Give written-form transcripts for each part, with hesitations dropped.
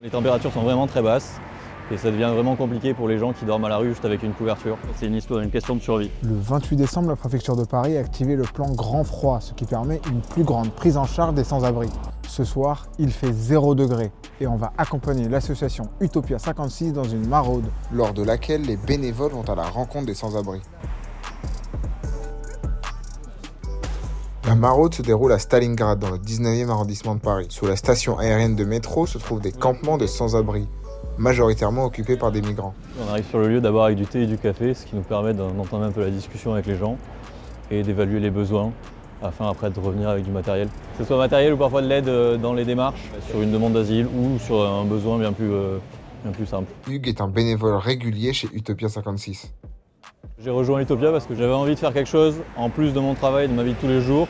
Les températures sont vraiment très basses et ça devient vraiment compliqué pour les gens qui dorment à la rue juste avec une couverture. C'est une question de survie. Le 28 décembre, la préfecture de Paris a activé le plan Grand Froid, ce qui permet une plus grande prise en charge des sans-abri. Ce soir, il fait 0 degré et on va accompagner l'association Utopia 56 dans une maraude, lors de laquelle les bénévoles vont à la rencontre des sans-abri. La maraude se déroule à Stalingrad, dans le 19e arrondissement de Paris. Sous la station aérienne de métro se trouvent des campements de sans-abri, majoritairement occupés par des migrants. On arrive sur le lieu d'abord avec du thé et du café, ce qui nous permet d'entendre un peu la discussion avec les gens et d'évaluer les besoins afin après de revenir avec du matériel. Que ce soit matériel ou parfois de l'aide dans les démarches, sur une demande d'asile ou sur un besoin bien plus simple. Hugues est un bénévole régulier chez Utopia 56. J'ai rejoint Utopia parce que j'avais envie de faire quelque chose, en plus de mon travail, de ma vie de tous les jours,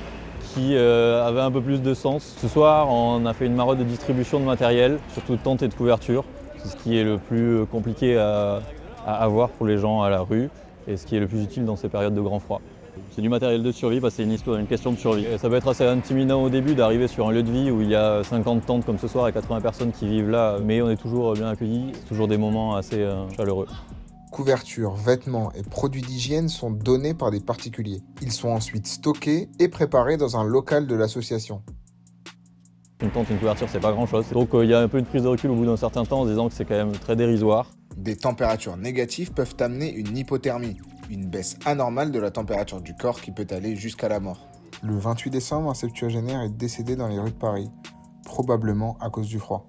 qui avait un peu plus de sens. Ce soir, on a fait une maraude de distribution de matériel, surtout de tentes et de couverture. C'est ce qui est le plus compliqué à avoir pour les gens à la rue et ce qui est le plus utile dans ces périodes de grand froid. C'est du matériel de survie parce que c'est une question de survie. Et ça peut être assez intimidant au début d'arriver sur un lieu de vie où il y a 50 tentes comme ce soir et 80 personnes qui vivent là, mais on est toujours bien accueillis, c'est toujours des moments assez chaleureux. Couvertures, vêtements et produits d'hygiène sont donnés par des particuliers. Ils sont ensuite stockés et préparés dans un local de l'association. Une tente, une couverture, c'est pas grand-chose. Donc il y a un peu une prise de recul au bout d'un certain temps en se disant que c'est quand même très dérisoire. Des températures négatives peuvent amener une hypothermie, une baisse anormale de la température du corps qui peut aller jusqu'à la mort. Le 28 décembre, un septuagénaire est décédé dans les rues de Paris, probablement à cause du froid.